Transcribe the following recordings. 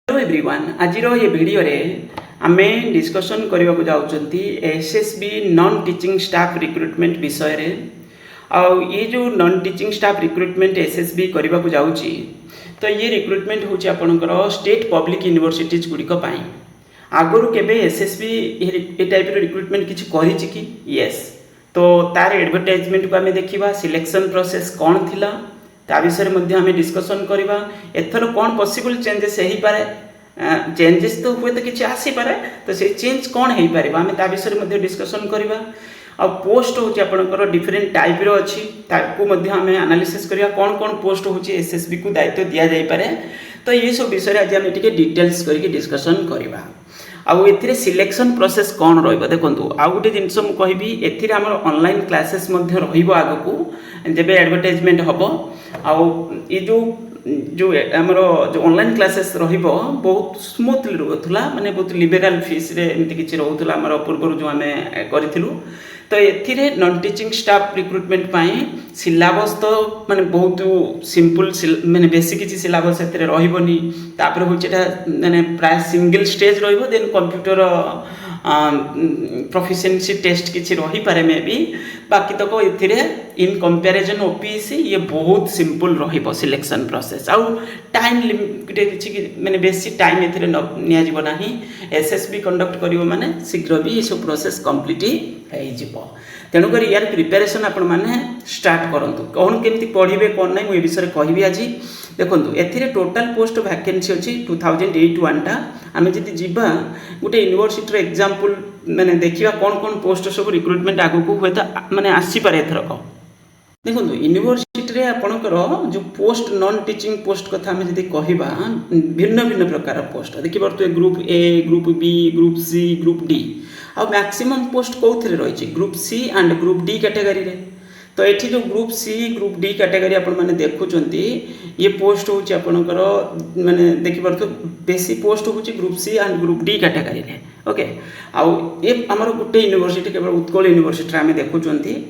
Hello everyone आज ये video रे आमे डिस्कशन करने को जाउछंती SSB non teaching staff recruitment विषय रे। आउ ये जो non teaching staff recruitment SSB करने को जाउची तो ये रिक्रुटमेंट होची आपनकर स्टेट पब्लिक यूनिवर्सिटीज गुडी को पाई आगरु केबे एसएसबी ए टाइप रो रिक्रुटमेंट किछि करिछि कि यस तो तार एडवर्टाइजमेंट को आमे देखिबा सिलेक्शन प्रोसेस कोन थिला ता विषय में आम डिस्कसन करवा एथर कौन पॉसिबल चेंजेस हो पारे चेंजेस तो हुए तो किसी आसीपे तो से चेंज कौन हो पार आम ता विषय में डिस्कसन करवा आ पोस्ट हूँ आपंकर डिफरेन्ट टाइप अच्छी आम एनालिसिस करवा कौन कौन पोस्ट हूँ एसएसबी को दायित्व दि जापे तो ये सब विषय आज आम डिटेल्स करके डिस्कसन करवा आउ ए सिलेक्शन प्रोसेस कौन रहा देखो आउ गोटे जिनस मुझे एथिरे आम ऑनलाइन क्लासेस आग को जब एडवर्टाइजमेंट हम आउ ये जो आमर जो ऑनलाइन क्लासेस बहुत स्मूथली रोला माने बहुत लिबेराल फीस रे एमती किछि रोला आमर पूर्व जो आम करूँ तो ये non teaching staff recruitment syllabus तो माने बहुत सिंपल माने बेसी किसी सिलेबस रही तापर हूँ माने प्राय single stage then computer proficiency test किसी रही पारे मे भी बाकी तक ये इन कंपैरिजन ओपीसी ये बहुत सिंपल रहिबो सिलेक्शन प्रोसेस आउ टाइम लिमिट किसी माने बेसी टाइम एथिरे निया नाही एसएसबी कंडक्ट करिवो माने शीघ्र भी ये सब प्रोसेस कंप्लीट हो तेणुक यार प्रिपेरेसन आपण मैंने स्टार्ट करंतु कौन केमती पढ़े कौन ना मुझे विषय कहबी आज देखो ए टोटाल पोस्ट वैकेंसी अच्छी 2081 आम जी जीवा गोटे यूनिवर्सिटी एग्जांपल माने देखिए कौन कौन पोस्ट सब रिक्रुटमेंट आगक हुए तो माने आसीपारे एथरक देखो यूनिवर्सिटी आपणकर जो पोस्ट नॉन टीचिंग पोस्ट कथा आम जी कहवा भिन्न भिन्न प्रकार पोस्ट देखिए group A group B group C group D आ मैक्सिमम पोस्ट कौन रही group C and group D category रे तो ये जो group C group D category आपने देखुं ये पोस्ट हूँ आपणकर माने देखिए बेसी पोस्ट हूँ group C and group D category रे ओके आउ ये आमर गोटे यूनिवर्सिटी केवल उत्कल यूनिवर्सिटी आम देखुं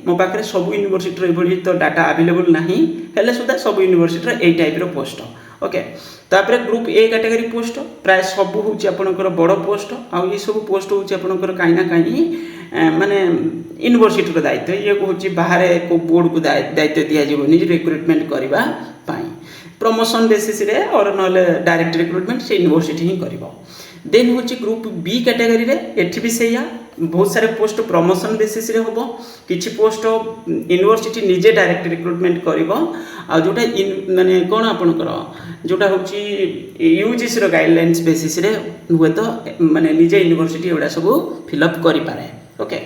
मो पाखे सब यूनिवर्सिटी तो डाटा अवेलेबल ना हेल्ले सुधा सब यूनिवर्सिटी यही टाइप पोस्ट ओके तापर ग्रुप ए कैटेगरी पोस्ट प्राय सब हूँ आपणकर बड़ पोस्ट आउ ये सब पोस्ट हूँ आपणकर कहीं ना कहीं माने यूनिवर्सिटी दायित्व ये हूँ बाहर को बोर्ड को दायित्व दि रिक्रुटमेंट करने प्रमोशन बेसिस रे और ना डायरेक्ट रिक्रुटमेंट से यूनिवर्सिटी ही कर देन हूँ ग्रुप बी कैटेगरी रे एठी भी से बहुत सारे पोस्ट प्रमोशन बेसिस रे होबो किछि पोस्ट यूनिवर्सिटी निजे डायरेक्ट रिक्रुटमेंट करिवो आ जोटा माने कोन आपनकर जोटा होची यूजीसी रो गाइडलाइंस बेसिस रे हुए तो माने निजे यूनिवर्सिटी एडा सब फिलअप करि पारे ओके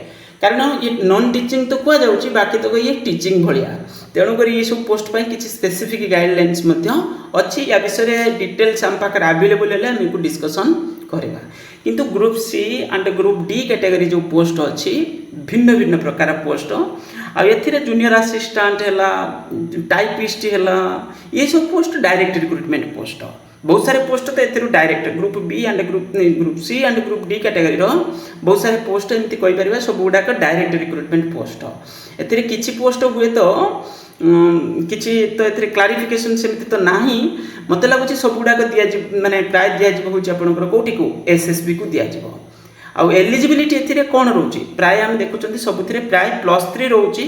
कारण ये नॉन टीचिंग तो कह जाउची बाकी तो ये टीचिंग भलिया तेणु करी ये सब पोस्ट पाई किछि स्पेसिफिक गाइडलाइंस मध्य अछि या विषय डिटेल्स हम पाकर अवेलेबल है हमको डिस्कशन करवा किंतु group C and group D category जो पोस्ट अच्छी भिन्न भिन्न प्रकार पोस्ट आ एथिरे जूनियर असिस्टेंट है टाइपिस्ट है ये सब पोस्ट डायरेक्ट रिक्रुटमेंट पोस्ट बहुत सारे पोस्ट तो ए direct group B and group C and group D category बहुत सारे पोस्ट एमती कहीपर सब गुड़ाक डायरेक्ट रिक्रुटमेंट पोस्ट ए किसी पोस्ट हुए तो किसी तो ये क्लारिफिकेशन सेमती तो नाही मत लगुच सब गुड़ाक दि माने प्राय दिज्व आपंकर कौटी को एसएसबी को दिज्व आउ एलिजिबिलिटी ए कौन रोचे प्राय आम देखुं सबुथ प्राय +3 रोचे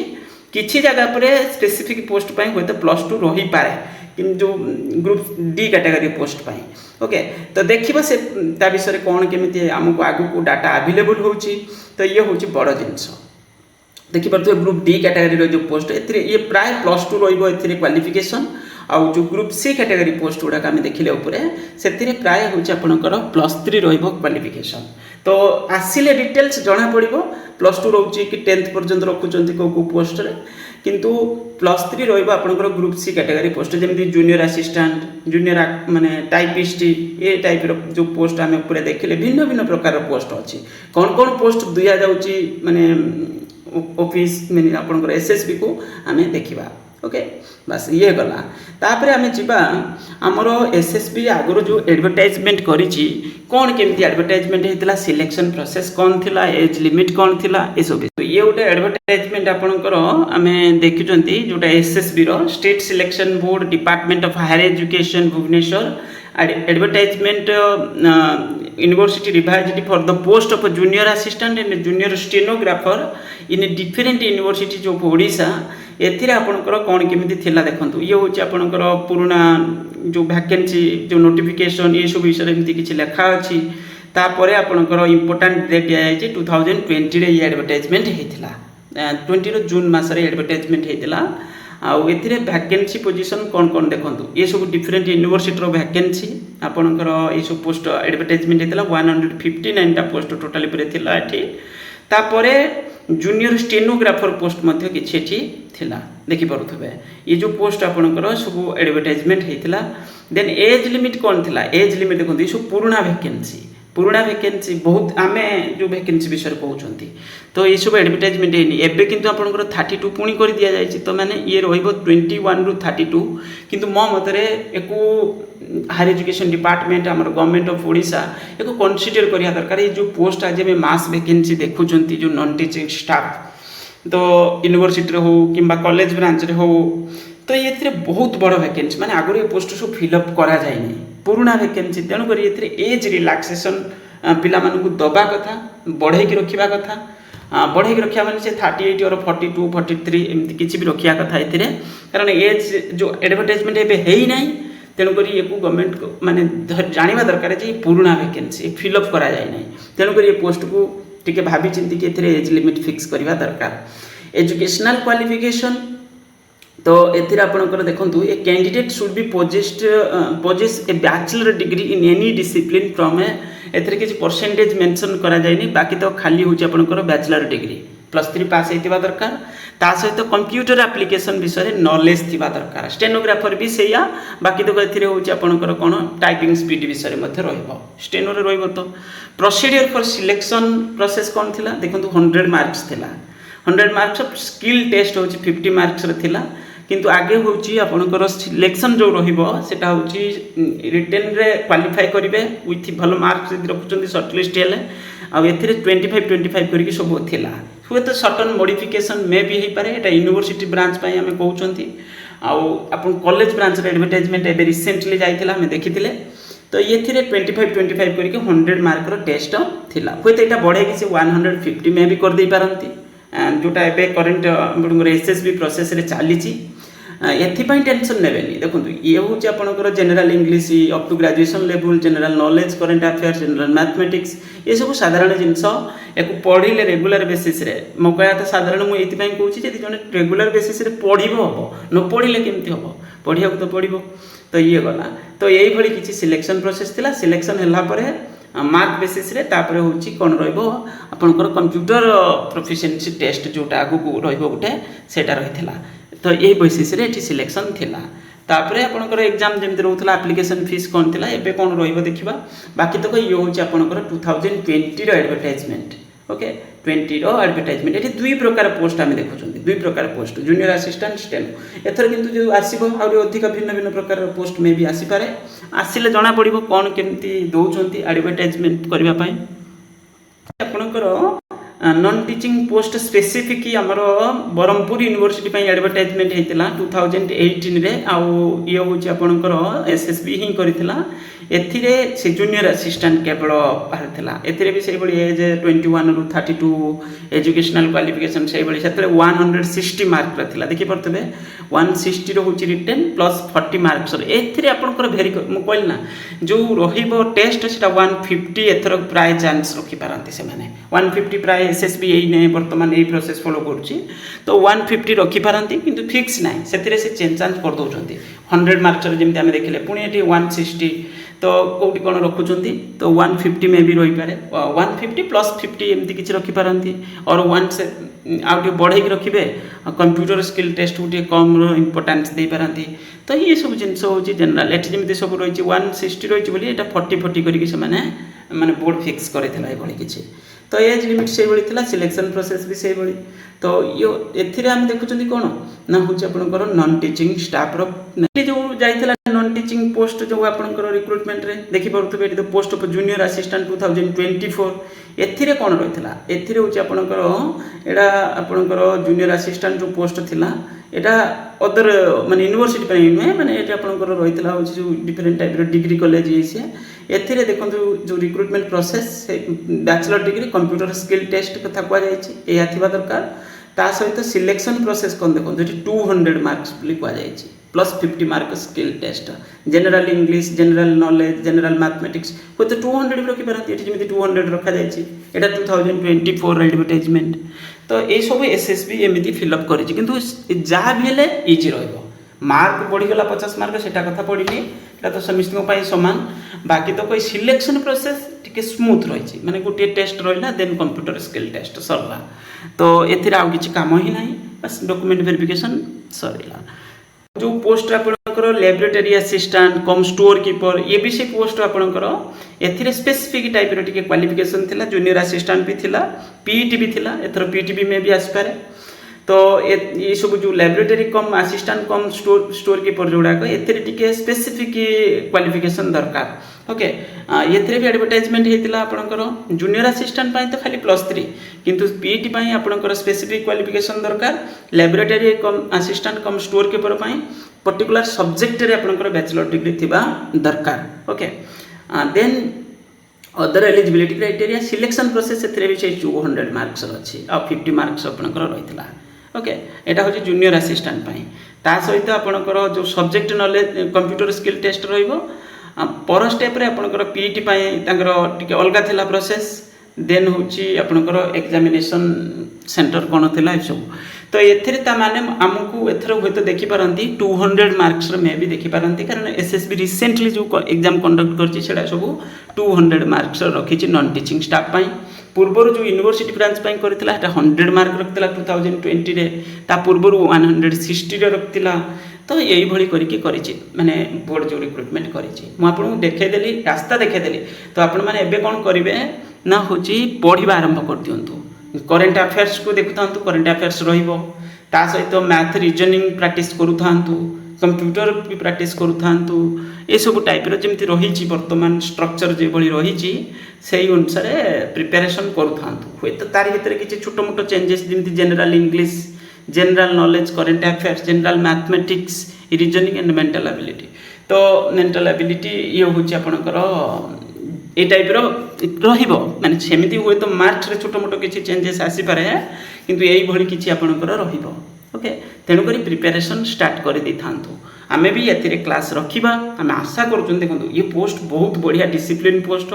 किसी जगह पर स्पेसिफिक पोस्ट हुए तो +2 रही पाए कि जो ग्रुप डी कैटेगरी पोस्ट पाई ओके तो देखिए से ता विषय कौन केमी आमको आगू डाटा अवेलेबल हो तो ये हूँ बड़ जिनस देखिए ग्रुप डी कैटेगरी जो पोस्ट ये प्राय +2 रही क्वालिफिकेशन आउ जो ग्रुप सी कैटेगरी पोस्ट गुड़ाक आम देखिले उपरे से प्राय हूँ आपंकर +3 क्वालिफिकेशन तो आसिले डिटेल्स जना पड़ो +2 रोचे कि 10th पर्यंत रखुंट कौ पोस्ट किंतु +3 रहा ग्रुप सी कैटेगरी पोस्ट जमी जूनियर असिस्टेंट जूनियर माने टाइपिस्ट ये टाइप जो पोस्ट आम पूरा देखिले भिन्न भिन्न प्रकार पोस्ट अच्छी कौन कौन पोस्ट दिया जाउची माने ऑफिस माने आपनकर एसएसबी को आम देखा ओके बस ये गला तापर आम जीवा आमर एसएसबी आगर जो एडवर्टाइजमेंट करिछि कौन केमती एडवर्टाइजमेंट होता सिलेक्शन प्रोसेस कौन थिला एज लिमिट कौन थिला ये सब तो ये गोटे एडवर्टाइजमेंट आपणकर आम देखुं जोटा एसएसबी रो state selection board department of higher education Bhubaneswar advertisement university revised for the post of a junior assistant and junior stenographer in a different university जो ओडिशा एथिरे आपनकर कोन केमिति थिला देखंतु ये होची आपनकर पुराना जो वैकेंसी जो नोटिफिकेशन ये सब विषय एमिति किछि लेखा अछि तापरे आपनकर इंपोर्टेंट डेट दिया जाय 2020 रे ये एडवर्टाइजमेंट हेतिला 20 जून मास रे एडवर्टाइजमेंट हेतिला आउ एथिरे वैकेंसी पोजीशन कोन कोन देखंतु ये सब डिफरेंट यूनिवर्सिटी रो वैकेंसी आपनकर ये सब पोस्ट एडवर्टाइजमेंट हेतिला 159 टा पोस्ट टोटली परे थिला एठी तापरे जूनियर स्टेनोग्राफर पोस्ट मध्य किछि एठी थिला देखि परुथबे ये जो पोस्ट आपनकर सब एडवर्टाइजमेंट हेतिला देन एज लिमिट कोन थिला एज लिमिट देखंतु ये सब पुराना वैकेंसी बहुत आमे जो वैकेंसी विषय कहउछंती तो ये सब एडवर्टाइजमेंट हेनी एबे किंतु आपनकर 32 पुणी कर दिया जायछि तो माने ये रहइबो 21 रु 32 किंतु मो मतरे एको हायर एजुकेशन डिपार्टमेंट हमर government of Odisha echo consider करिया दरकार ये जो पोस्ट आज में मास वैकेंसी देखुछंती जो नॉन टीचिंग स्टाफ तो यूनिवर्सिटी रे हो किबा कॉलेज ब्रांच रे हो तो ये बहुत बड़ वैकेंसी माने आगु ये पोस्ट सब फिलअप करा जायनी पुराना वैकेंसी तेणु कर ये एज रिलैक्सेशन पिला मानकु दबा कथा बढ़े की रखिबा कथा बढ़े की रखिया माने से 38 और 42 43 एमती किछि भी रखिया कथा एथिरे कारण एज जो एडवर्टाइजमेंट एबे हेई नाही तेणु कर ये गवर्नमेंट को माने जानिबा दरकार जे पुराना वैकेंसी फिलअप करा जाय नाही तेणु कर ये पोस्ट को टिके भाबी चिंती के एथिरे एज लिमिट फिक्स करबा दरकार एजुकेशनल क्वालिफिकेशन तो एथिरे आपनकर देखंतु a candidate should be possess a bachelor degree in any discipline from एथिरे किछि परसेंटेज मेंशन करा जायनी बाकी तो खाली होची आपनकर बैचलर डिग्री +3 पास हेतिबा दरकार ता सहित कंप्यूटर एप्लीकेशन विषय रे नॉलेज थिबा दरकार स्टेनोग्राफर भी सेया बाकी तो एथिरे होची आपनकर कोन टाइपिंग स्पीड विषय रे मध्ये रहइबो स्टेनो रे रहइबो तो प्रोसीजर फॉर सिलेक्शन प्रोसेस कोन थिला देखंतु 100 मार्क्स थिला 100 मार्क्स ऑफ स्किल टेस्ट होची 50 मार्क्स रे थिला किंतु आगे होची आपनकर सिलेक्शन जो रहिबो सेटा होची रिटन रे क्वालिफाई करिवे विथ भलो मार्क्स यदि रखुचंदी शॉर्ट लिस्ट हेले आ एथिरे 25 करिके सब थिला हुए तो सर्टन मॉडिफिकेशन मे भी हे पारे एटा यूनिवर्सिटी ब्रांच पई हमें कहउचंती आ आपन कॉलेज ब्रांच रे एडवर्टाइजमेंट एबे रिसेंटली जाइथिला हमें देखिथिले तो एथिरे 25 करिके 100 मार्क रो टेस्ट थिला हुए तो एटा बढ़े कि से 150 में भी कर दे पारंती जोटा एबे करंट हमर एसएसबी प्रोसेस रे चालीची एथिपाई टेंशन नेबेनी देखंतु ये होची आपनकर general English up to graduation level general knowledge current affairs general mathematics ये सब साधारण जिंस एको पढिले रेगुलर बेसिस रे मो कहया त साधारण मु एथिपाई कहूची जे जने रेगुलर बेसिस रे पढिबो हबो न पढिले केमति हबो पढिया तो पढिबो तो ये गला तो एई भली किछि सिलेक्शन प्रोसेस थिला सिलेक्शन हला परे मार्क बेसिस रे तापरे होची कोन रहइबो आपनकर कंप्यूटर प्रोफिशिएंसी टेस्ट जोटा आगु रहइबो गुटे सेटा रहिथिला तो ये बेसिस रे एठी सिलेक्शन थिला तापरे आपनकर एग्जाम जेमते रहउथला एप्लीकेशन फीस कोन थिला एबे कोन रहइबो देखिबा बाकी तो ये होची आपनकर 2020 रो एडवर्टाइजमेंट ओके 20 रो एडवर्टाइजमेंट एठी दुई प्रकार पोस्ट हम देखुछन दुई प्रकार पोस्ट जूनियर असिस्टेंट स्टेनो एथर किंतु जो आसीबो आउरी अधिक भिन्न भिन्न प्रकार पोस्ट में भी आसी पारे आसीले जणा पड़िबो कोन केमती दउछंती एडवर्टाइजमेंट करबा पई आपनकर नॉन टीचिंग पोस्ट स्पेसिफिक हमर बरहमपुर यूनिवर्सिटी पई एडवर्टाइजमेंट हेतिला 2018 रे आ ये होची आपनकर एसएसबी ही करिथिला एथिरे से जूनियर असिस्टेंट केवल बाहर थिला एथिरे भी सेही बडी एज 21 रु 32 एजुकेशनल क्वालिफिकेशन सेही बडी सेतले 160 मार्क रथिला देखि परतबे 160 रो होची रिटन प्लस 40 मार्क्स एथिरे आपनकर भेरी मु कहल ना जो रहिबो टेस्ट सेटा 150 एथर प्राय चांस रखि पारंती से माने 150 प्राय एसएसबी एई ने वर्तमान एई प्रोसेस फॉलो करछि तो 150 रखि पारंती किंतु फिक्स नाही सेथिरे से चेंज चांस कर दोछंती 100 मार्क्स रे जेमते हम देखिले पुनी एठी 160 तो कोटी कोन रखुचंती तो 150 में भी रही पारे 150 प्लस 50 एमती किछि रखि पारंती और 1 से आउटे बढ़े के रखिबे कंप्यूटर स्किल टेस्ट उटे कम रो इंपोर्टेंस दे पारंती तो ये सब जिंस होची जनरल एठी जेमती सब रहिछि 160 रहिछि बोली एटा 40 करिके से माने बोर्ड फिक्स करेथिला ए बळी किछि तो एज लिमिट से बळी थिला सिलेक्शन प्रोसेस भी से बळी तो यो एथिरे हम देखुचंती कोन ना होची आपनकर नॉन टीचिंग स्टाफ रो जो जाइथिला नॉन टीचिंग टीचिंग पोस्ट जो आपंकर रिक्रुटमेंट रे देखिपे the post of junior assistant 2024 एथिरे कौन रही है एथिरे हूँ आपंकर एटा आपंकर जूनियर असिस्टेंट जो पोस्ट थिला एटा अदर माने यूनिवर्सिटी पर नुहे माने ये आपंकर रही है जो डिफरेंट टाइप डिग्री कॉलेज ये एथिरे देखो जो recruitment process bachelor degree computer skill test कथा कहुई दरकार ता सहित सिलेक्शन प्रोसेस कौन देखो ये 200 मार्क्स कहुई plus 50 mark skill test general English general knowledge general mathematics हुए तो 200 रखिपारती जमी 200 रखा जाए 2024 एडवर्टाइजमेंट तो ये सब एसएसबी एमती फिलअप कर जहाँ भी हेले इजी मार्क बढ़ीगला 50 मार्क से कथा पड़ी तो समस्त सामान बाकी तो कोई सिलेक्शन प्रोसेस टी स्मूथ रही माने गोटे टेस्ट रहा देन कंप्यूटर स्किल टेस्ट सरला तो एथिरे आउ किछि काम ही नहीं बस डॉक्यूमेंट वेरिफिकेशन सरला जो पोस्ट आपणकर laboratory assistant cum store keeper ये भी से पोस्ट आपणकर एथिरे स्पेसिफिक टाइप रो टिके क्वालिफिकेशन थिला जूनियर असिस्टेंट भी थिला पीईटी भी थिला एथरो पीईटी भी में भी आसपारे तो ये सब जो laboratory cum assistant cum store keeper जोड़ाक ए स्पेसिफिक क्वालिफिकेशन दरकार ओके ये भी एडवर्टाइजमेंट होता आपंकर जूनियर असिस्टेंट तो खाली +3 किंतु पीईटी आपंकर स्पेसिफिक क्वालिफिकेशन दरकार laboratory cum assistant cum store keeper particular subject रे आपंकर बैचलर डिग्री थिबा दरकार okay then other eligibility criteria selection process भी 200 मार्क्स अच्छी आ 50 मार्क्स आपंकर रही ओके यहाँ हूँ जूनियर असिस्टेंट ता सहित आपंकर जो subject knowledge computer skill test पर स्टेप रे आपंकर पीईटी टी अलग थिला प्रोसेस देन हूँ आपंकर एग्जामिनेशन सेंटर कौन थी सब तो ये माने आमको एथर हूँ तो देखिपारती 200 मार्क्स मे भी देखिपारती कारण एसएसबी रिसेंटली जो एग्जाम कंडक्ट कर सब 200 मार्क्स रखी नॉन टीचिंग स्टाफ पूर्वर जो यूनिवर्सिटी ब्रांच करता 100 मार्क रखता 2020 रे ता पूर्वर 160 रखता तो यही भली करके माने बोर्ड जो रिक्रुटमेंट कर देखदेली रास्ता देखदेली तो आपण मैंने एबे कौन करेंगे ना हूँ पढ़ा आरंभ कर दिंतु करेन्ट अफेयर्स को देखु था करेन्ट अफेयर्स ता सहित मैथ रीजनिंग प्रैक्टिस करूँ कंप्यूटर भी प्रैक्टिस करूँ ये सब टाइप जमी रही बर्तमान स्ट्रक्चर जो रही से अनुसार प्रिपेरेसन करूँ हुए तो तार भीतर किसी छोट मोट चेंजेस जमी general English general knowledge current affairs general mathematics reasoning and mental ability तो मेंटल एबिलिटी ये हूँ आपणकर ये टाइप माने सेमती हुए तो मार्क्स रे छोट मोट किसी चेंजेस आसीपे किंतु यही भली किसी आपणकर ओके तेणुक प्रिपेरेसन स्टार्ट कर दी था आमे भी ये क्लास रखा आम आशा करूँ देखो ये पोस्ट बहुत बढ़िया डिसिप्लिन पोस्ट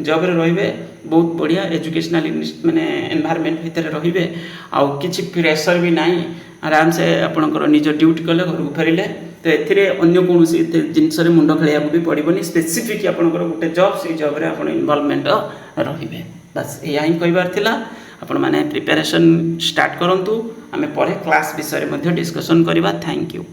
जॉब रे रहिबे बहुत बढ़िया एजुकेशनल माने एनवायरनमेंट भितर रहिबे आउ किछि प्रेशर भी नहीं आराम से आपणकर निज ड्यूटी कले घर को फेरिले तो एथिरे अन्य कौन जिनस मुंड खेलिया भी पड़ोनी स्पेसिफिक आपणकर गोटे जॉब से जॉब रे आपण इन्वॉल्वमेंट रहिबे बस या ही कहबार थिला आपण माने प्रिपेरेसन स्टार्ट करंतु आमे परे क्लास विषय मध्ये डिस्कशन करबा थैंक यू।